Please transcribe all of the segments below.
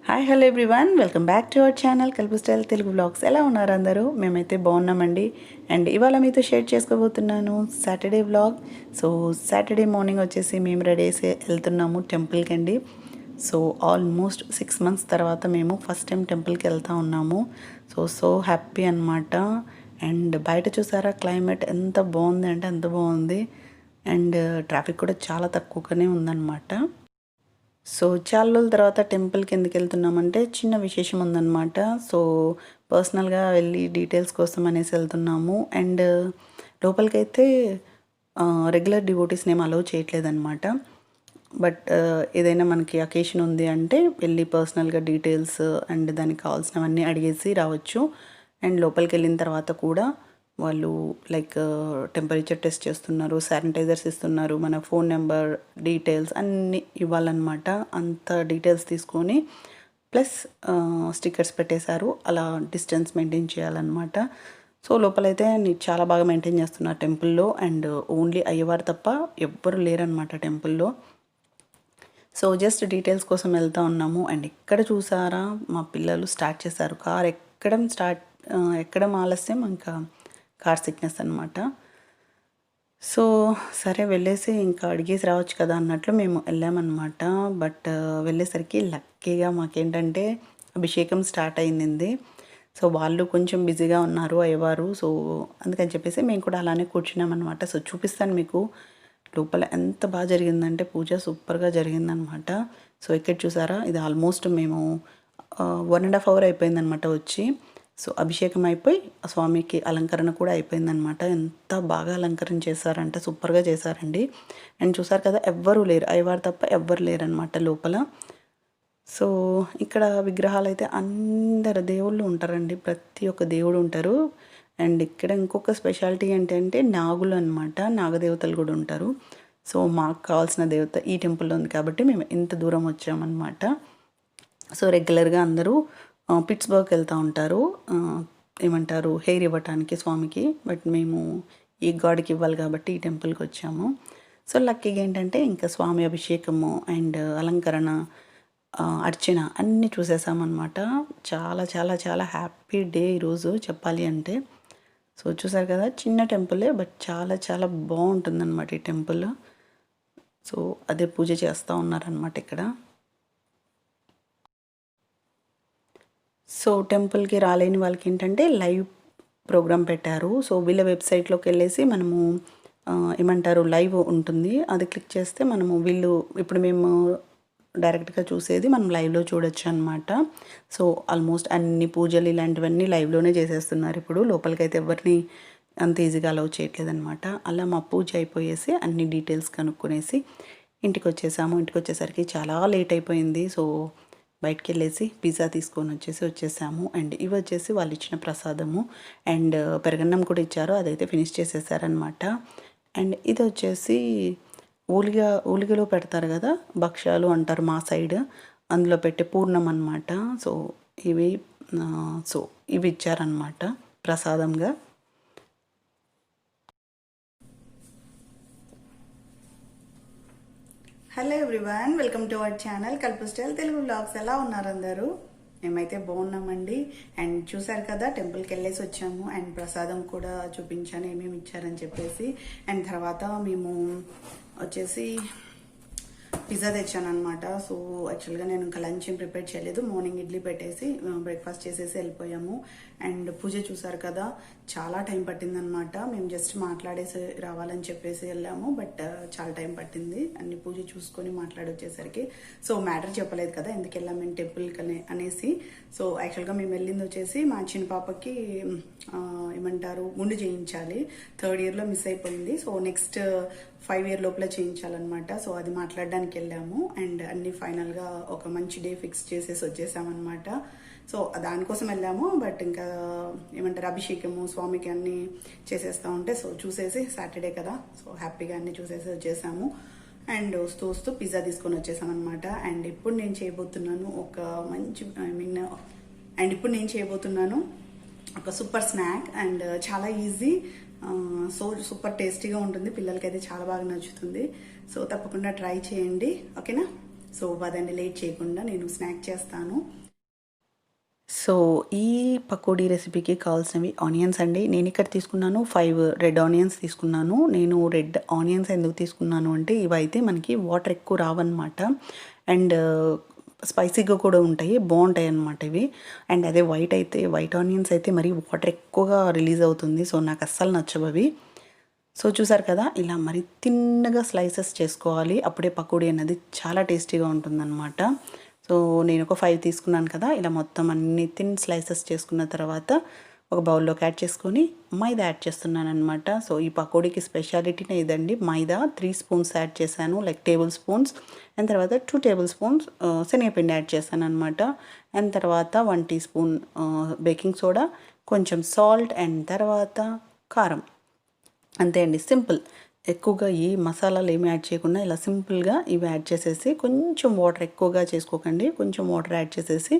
Hi hello everyone, welcome back to our channel Kalpu style Telugu blogs. ఎలా ఉన్నారు అందరూ? మేమైతే బాగున్నామండి. అండ్ ఇవాళ మీతో షేర్ చేసుకోబోతున్నాను Saturday vlog. So Saturday morning వచ్చేసి మేము రెడీ చేసి వెళ్తున్నాము టెంపుల్కి అండి. సో ఆల్మోస్ట్ 6 months తర్వాత మేము ఫస్ట్ టైం టెంపుల్కి వెళ్తూ ఉన్నాము. సో హ్యాపీ అనమాట. అండ్ బయట చూసారా క్లైమేట్ ఎంత బాగుంది అంటే అంత బాగుంది. అండ్ ట్రాఫిక్ కూడా చాలా తక్కువగానే ఉందన్నమాట. సో చాలా రోజుల తర్వాత టెంపుల్కి ఎందుకు వెళ్తున్నామంటే చిన్న విశేషం ఉందన్నమాట. సో పర్సనల్గా వెళ్ళి డీటెయిల్స్ కోసం అనేసి వెళ్తున్నాము. అండ్ లోపలికైతే రెగ్యులర్ డివోటీస్ని ఏం అలౌ చేయట్లేదన్నమాట. బట్ ఏదైనా మనకి అకేషన్ ఉంది అంటే వెళ్ళి పర్సనల్గా డీటెయిల్స్ అండ్ దానికి కావాల్సినవన్నీ అడిగేసి రావచ్చు. అండ్ లోపలికి వెళ్ళిన తర్వాత కూడా వాళ్ళు లైక్ టెంపరేచర్ టెస్ట్ చేస్తున్నారు, శానిటైజర్స్ ఇస్తున్నారు, మన ఫోన్ నెంబర్ డీటెయిల్స్ అన్నీ ఇవ్వాలన్నమాట. అంత డీటెయిల్స్ తీసుకొని ప్లస్ స్టిక్కర్స్ పెట్టేశారు. అలా డిస్టెన్స్ మెయింటైన్ చేయాలన్నమాట. సో లోపలైతే చాలా బాగా మెయింటైన్ చేస్తున్నారు టెంపుల్లో. అండ్ ఓన్లీ అయ్యవారు తప్ప ఎవ్వరు లేరనమాట టెంపుల్లో. సో జస్ట్ డీటెయిల్స్ కోసం వెళ్తూ ఉన్నాము. అండ్ ఇక్కడ చూసారా మా పిల్లలు స్టార్ట్ చేశారు కార్ ఎక్కడం ఆలస్యం, ఇంకా కార్ సిక్నెస్ అనమాట. సో సరే వెళ్ళేసి ఇంకా అడిగేసి రావచ్చు కదా అన్నట్లు మేము వెళ్ళామన్నమాట. బట్ వెళ్ళేసరికి లక్కీగా మాకేంటంటే అభిషేకం స్టార్ట్ అయింది. సో వాళ్ళు కొంచెం బిజీగా ఉన్నారు అయ్యవారు. సో అందుకని చెప్పేసి మేము కూడా అలానే కూర్చున్నామన్నమాట. సో చూపిస్తాను మీకు లోపల ఎంత బాగా జరిగిందంటే పూజ సూపర్గా జరిగిందనమాట. సో ఇక్కడ చూసారా ఇది ఆల్మోస్ట్ మేము 1.5 hour అయిపోయిందనమాట వచ్చి. సో అభిషేకం అయిపోయి స్వామికి అలంకరణ కూడా అయిపోయిందనమాట. ఎంత బాగా అలంకరణ చేశారంటే సూపర్గా చేశారండి. అండ్ చూసారు కదా ఎవ్వరూ లేరు, అయ్యవారు తప్ప ఎవ్వరు లేరనమాట లోపల. సో ఇక్కడ విగ్రహాలు అయితే అందరు దేవుళ్ళు ఉంటారండి, ప్రతి ఒక్క దేవుడు ఉంటారు. అండ్ ఇక్కడ ఇంకొక స్పెషాలిటీ ఏంటంటే నాగులు అనమాట, నాగదేవతలు కూడా ఉంటారు. సో మాకు కావాల్సిన దేవత ఈ టెంపుల్లో ఉంది కాబట్టి మేము ఇంత దూరం వచ్చామన్నమాట. సో రెగ్యులర్గా అందరూ పిట్స్బర్గ్ వెళ్తూ ఉంటారు, ఏమంటారు హెయిర్ ఇవ్వటానికి స్వామికి. బట్ మేము ఈ గాడ్కి ఇవ్వాలి కాబట్టి ఈ టెంపుల్కి వచ్చాము. సో లక్కీగా ఏంటంటే ఇంకా స్వామి అభిషేకము అండ్ అలంకరణ అర్చన అన్నీ చూసేసామన్నమాట. చాలా చాలా చాలా హ్యాపీ డే ఈరోజు చెప్పాలి అంటే. సో చూసారు కదా చిన్న టెంపులే బట్ చాలా చాలా బాగుంటుందన్నమాట ఈ టెంపుల్. సో అదే పూజ చేస్తూ ఉన్నారనమాట ఇక్కడ. సో టెంపుల్కి రాలేని వాళ్ళకి ఏంటంటే లైవ్ ప్రోగ్రామ్ పెట్టారు. సో వీళ్ళ వెబ్సైట్లోకి వెళ్ళేసి మనము ఏమంటారు లైవ్ ఉంటుంది, అది క్లిక్ చేస్తే మనము వీళ్ళు ఇప్పుడు మేము డైరెక్ట్గా చూసేది మనం లైవ్లో చూడొచ్చు అనమాట. సో ఆల్మోస్ట్ అన్ని పూజలు ఇలాంటివన్నీ లైవ్లోనే చేసేస్తున్నారు ఇప్పుడు. లోపలికైతే ఎవరిని అంత ఈజీగా అలౌ చేయట్లేదనమాట. అలా మా పూజ అయిపోయేసి అన్ని డీటెయిల్స్ కనుక్కునేసి ఇంటికి వచ్చేసాము. ఇంటికి వచ్చేసరికి చాలా లేట్ అయిపోయింది. సో బయటికి వెళ్ళేసి పిజ్జా తీసుకొని వచ్చేసాము. అండ్ ఇవి వచ్చేసి వాళ్ళు ఇచ్చిన ప్రసాదము. అండ్ పెరగన్నం కూడా ఇచ్చారు, అదైతే ఫినిష్ చేసేసారనమాట. అండ్ ఇది వచ్చేసి ఊలిగలో పెడతారు కదా, భక్ష్యాలు అంటారు మా సైడ్, అందులో పెట్టే పూర్ణం అనమాట. సో ఇవి ఇచ్చారనమాట ప్రసాదంగా. Hello everyone, welcome to our channel Kalpu style Telugu blogs. ఎలా ఉన్నారు అందరూ? మేమైతే బాగున్నామండి. అండ్ చూసారు కదా టెంపుల్కి వెళ్ళేసి వచ్చాము. అండ్ ప్రసాదం కూడా చూపించాను ఏమేమి ఇచ్చారని చెప్పేసి. అండ్ తర్వాత మేము వచ్చేసి పిజ్జా తెచ్చాను అనమాట. సో యాక్చువల్గా నేను ఇంకా లంచ్ ఏం ప్రిపేర్ చేయలేదు, మార్నింగ్ ఇడ్లీ పెట్టేసి బ్రేక్ఫాస్ట్ చేసేసి వెళ్ళిపోయాము. అండ్ పూజ చూసారు కదా చాలా టైం పట్టిందనమాట. మేము జస్ట్ మాట్లాడేసి రావాలని చెప్పేసి వెళ్ళాము, బట్ చాలా టైం పట్టింది అన్ని పూజ చూసుకొని మాట్లాడొచ్చేసరికి. సో మ్యాటర్ చెప్పలేదు కదా ఎందుకు వెళ్ళాం మేము టెంపుల్కి అనేసి. సో యాక్చువల్గా మేము వెళ్ళింది వచ్చేసి మా చిన్న పాపకి ఏమంటారు గుండు చేయించాలి, 3rd yearలో మిస్ అయిపోయింది. సో నెక్స్ట్ 5 year లోపల చేయించాలన్నమాట. సో అది మాట్లాడడానికి వెళ్ళాము. అండ్ అన్ని ఫైనల్గా ఒక మంచి డే ఫిక్స్ చేసేసి వచ్చేసామన్నమాట. సో దానికోసం వెళ్ళాము. బట్ ఇంకా ఏమంటారు అభిషేకము స్వామికి అన్నీ చేసేస్తూ ఉంటే సో చూసేసి సాటర్డే కదా సో హ్యాపీగా అన్నీ చూసేసి వచ్చేసాము. అండ్ వస్తూ పిజ్జా తీసుకొని వచ్చేసామన్నమాట. అండ్ ఇప్పుడు నేను చేయబోతున్నాను ఒక సూపర్ స్నాక్. అండ్ చాలా ఈజీ, సో సూపర్ టేస్టీగా ఉంటుంది, పిల్లలకైతే చాలా బాగా నచ్చుతుంది. సో తప్పకుండా ట్రై చేయండి, ఓకేనా? సో పదండి, లేట్ చేయకుండా నేను స్నాక్ చేస్తాను. సో ఈ పకోడీ రెసిపీకి కావాల్సినవి ఆనియన్స్ అండి. నేను ఇక్కడ తీసుకున్నాను 5 రెడ్ ఆనియన్స్ తీసుకున్నాను. నేను రెడ్ ఆనియన్స్ ఎందుకు తీసుకున్నాను అంటే ఇవైతే మనకి వాటర్ ఎక్కువ రావన్నమాట, అండ్ స్పైసీగా కూడా ఉంటాయి, బాగుంటాయి అన్నమాట ఇవి. అండ్ అదే వైట్ ఆనియన్స్ అయితే మరి వాటర్ ఎక్కువగా రిలీజ్ అవుతుంది, సో నాకు అస్సలు నచ్చవు అవి. సో చూసారు కదా, ఇలా మరి తిన్నగా స్లైసెస్ చేసుకోవాలి, అప్పుడే పకోడీ అనేది చాలా టేస్టీగా ఉంటుందన్నమాట. సో నేను ఒక 5 తీసుకున్నాను కదా, ఇలా మొత్తం అన్ని థిన్ స్లైసెస్ చేసుకున్న తర్వాత ఒక బౌల్లోకి యాడ్ చేసుకొని మైదా యాడ్ చేస్తున్నాను అనమాట. సో ఈ పకోడీకి స్పెషాలిటీనే ఇదండి, మైదా 3 స్పూన్స్ యాడ్ చేశాను, లైక్ టేబుల్ స్పూన్స్. అండ్ తర్వాత 2 టేబుల్ స్పూన్స్ శనగపిండి యాడ్ చేశాను అనమాట. అండ్ తర్వాత 1 టీ స్పూన్ బేకింగ్ సోడా, కొంచెం సాల్ట్, అండ్ తర్వాత కారం. అంతే అండి, సింపుల్. ఎక్కువగా ఈ మసాలాలు ఏమి యాడ్ చేయకుండా ఇలా సింపుల్గా ఇవి యాడ్ చేసేసి, కొంచెం వాటర్ ఎక్కువగా చేసుకోకండి, కొంచెం వాటర్ యాడ్ చేసేసి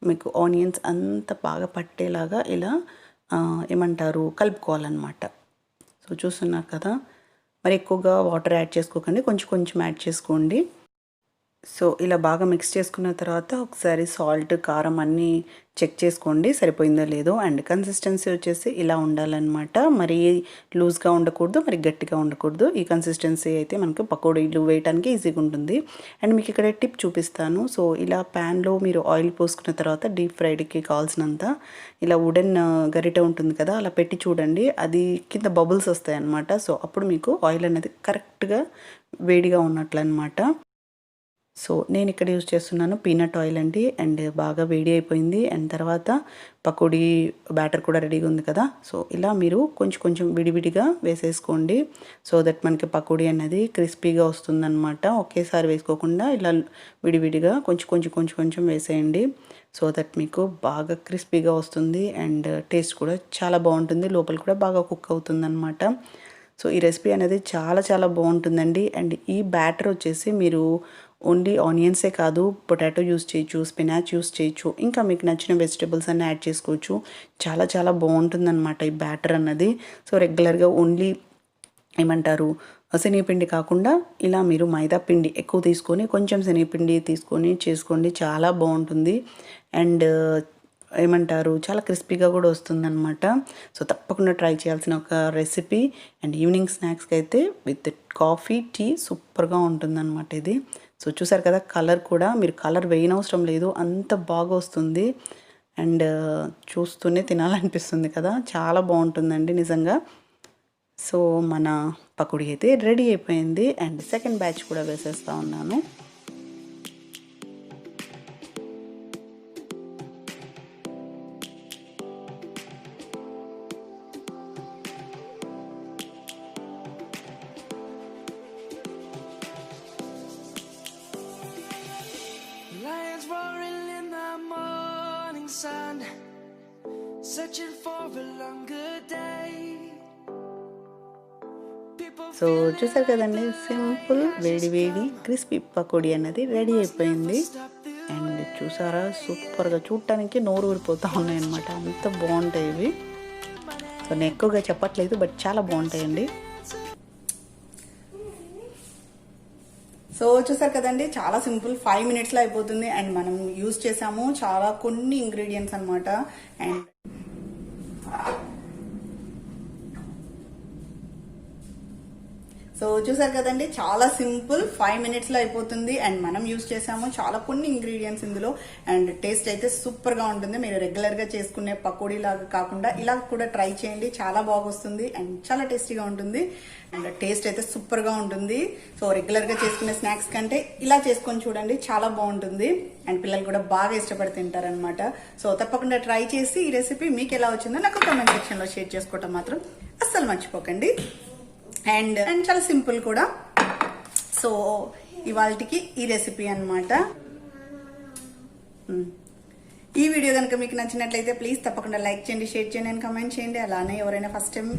మీకు ఆనియన్స్ అంత బాగా పట్టేలాగా ఇలా ఏమంటారు కలుపుకోవాలన్నమాట. సో చూస్తున్నారు కదా, మరి ఎక్కువగా వాటర్ యాడ్ చేసుకోకండి, కొంచెం కొంచెం యాడ్ చేసుకోండి. సో ఇలా బాగా మిక్స్ చేసుకున్న తర్వాత ఒకసారి సాల్ట్, కారం అన్నీ చెక్ చేసుకోండి సరిపోయిందో లేదో. అండ్ కన్సిస్టెన్సీ వచ్చేసి ఇలా ఉండాలన్నమాట, మరి లూజ్గా ఉండకూడదు, మరి గట్టిగా ఉండకూడదు. ఈ కన్సిస్టెన్సీ అయితే మనకు పకోడీలు వేయడానికి ఈజీగా ఉంటుంది. అండ్ మీకు ఇక్కడ టిప్ చూపిస్తాను. సో ఇలా ప్యాన్లో మీరు ఆయిల్ పోసుకున్న తర్వాత డీప్ ఫ్రైడ్కి కావాల్సినంత ఇలా వుడెన్ గరిటె ఉంటుంది కదా, అలా పెట్టి చూడండి, అది కింద బబుల్స్ వస్తాయి అన్నమాట. సో అప్పుడు మీకు ఆయిల్ అనేది కరెక్ట్గా వేడిగా ఉన్నట్లు అనమాట. సో నేను ఇక్కడ యూజ్ చేస్తున్నాను పీనట్ ఆయిల్ అండి. అండ్ బాగా వేడి అయిపోయింది, అండ్ తర్వాత పకోడీ బ్యాటర్ కూడా రెడీగా ఉంది కదా. సో ఇలా మీరు కొంచెం కొంచెం విడివిడిగా వేసేసుకోండి, సో దట్ మనకి పకోడీ అనేది క్రిస్పీగా వస్తుందన్నమాట. ఒకేసారి వేసుకోకుండా ఇలా విడివిడిగా కొంచెం కొంచెం కొంచెం కొంచెం వేసేయండి, సో దట్ మీకు బాగా క్రిస్పీగా వస్తుంది. అండ్ టేస్ట్ కూడా చాలా బాగుంటుంది, లోపల కూడా బాగా కుక్ అవుతుందన్నమాట. సో ఈ రెసిపీ అనేది చాలా చాలా బాగుంటుందండి. అండ్ ఈ బ్యాటర్ వచ్చేసి మీరు ఓన్లీ ఆనియన్సే కాదు, పొటాటో యూస్ చేయొచ్చు, స్పినాచ్ యూస్ చేయొచ్చు, ఇంకా మీకు నచ్చిన వెజిటేబుల్స్ అన్నీ యాడ్ చేసుకోవచ్చు. చాలా చాలా బాగుంటుందన్నమాట ఈ బ్యాటర్ అన్నది. సో రెగ్యులర్గా ఓన్లీ ఏమంటారు శనగపిండి కాకుండా ఇలా మీరు మైదా పిండి ఎక్కువ తీసుకొని కొంచెం శనగపిండి తీసుకొని చేసుకోండి, చాలా బాగుంటుంది. అండ్ ఏమంటారు చాలా క్రిస్పీగా కూడా వస్తుందన్నమాట. సో తప్పకుండా ట్రై చేయాల్సిన ఒక రెసిపీ. అండ్ ఈవినింగ్ స్నాక్స్కి అయితే విత్ కాఫీ, టీ సూపర్గా ఉంటుందన్నమాట ఇది. సో చూసారు కదా, కలర్ కూడా మీరు కలర్ వేయనవసరం లేదు, అంత బాగా వస్తుంది. అండ్ చూస్తూనే తినాలనిపిస్తుంది కదా, చాలా బాగుంటుందండి నిజంగా. సో మన పకోడీ అయితే రెడీ అయిపోయింది. అండ్ సెకండ్ బ్యాచ్ కూడా వేసేస్తూ ఉన్నాను. Lions roaring in the morning sun, searching for a longer day. So చూసారు కదండి, సింపుల్ వేడి వేడి క్రిస్పీ పకోడీ అన్నది రెడీ అయిపోయింది. అండ్ చూసారా, సూపర్గా చూడటానికి నోరు ఊరిపోతూ ఉన్నాయి అన్నమాట, అంత బాగుంటాయి ఇవి. సో నేను ఎక్కువగా చెప్పట్లేదు, బట్ చాలా బాగుంటాయండి. సో చూసారు కదండి, చాలా సింపుల్, 5 minutesలో అయిపోతుంది. అండ్ మనం యూజ్ చేసాము చాలా కొన్ని ఇంగ్రీడియంట్స్ అనమాట. అండ్ సో చూసారు కదండి, చాలా సింపుల్, 5 minutesలో అయిపోతుంది. అండ్ మనం యూజ్ చేసాము చాలా కొన్ని ఇంగ్రీడియంట్స్ ఇందులో. అండ్ టేస్ట్ అయితే సూపర్గా ఉంటుంది. మీరు రెగ్యులర్గా చేసుకునే పకోడీ లాగా కాకుండా ఇలా కూడా ట్రై చేయండి, చాలా బాగా వస్తుంది అండ్ చాలా టేస్టీగా ఉంటుంది. అండ్ టేస్ట్ అయితే సూపర్గా ఉంటుంది. సో రెగ్యులర్గా చేసుకునే స్నాక్స్ కంటే ఇలా చేసుకొని చూడండి, చాలా బాగుంటుంది. అండ్ పిల్లలు కూడా బాగా ఇష్టపడి తింటారనమాట. సో తప్పకుండా ట్రై చేసి ఈ రెసిపీ మీకు ఎలా వచ్చిందో నాకు కామెంట్ సెక్షన్లో షేర్ చేసుకోవటం మాత్రం అస్సలు మర్చిపోకండి. అండ్ చాలా సింపుల్ కూడా. సో ఇవాళకి ఈ రెసిపీ అన్నమాట. ఈ వీడియో కనుక మీకు నచ్చినట్లయితే ప్లీజ్ తప్పకుండా లైక్ చేయండి, షేర్ చేయండి అండ్ కామెంట్ చేయండి. అలానే ఎవరైనా ఫస్ట్ టైం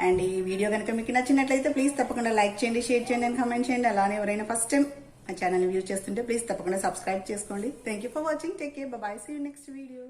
అండ్ ఈ వీడియో కనుక మీకు నచ్చినట్లయితే ప్లీజ్ తప్పకుండా లైక్ చేయండి, షేర్ చేయండి అండ్ కామెంట్ చేయండి. అలానే ఎవరైనా ఫస్ట్ టైం మా ఛానల్ వ్యూ చేస్తుంటే ప్లీజ్ తప్పకుండా సబ్స్క్రైబ్ చేసుకోండి. Thank you for watching. Take care, bye bye, see you next video.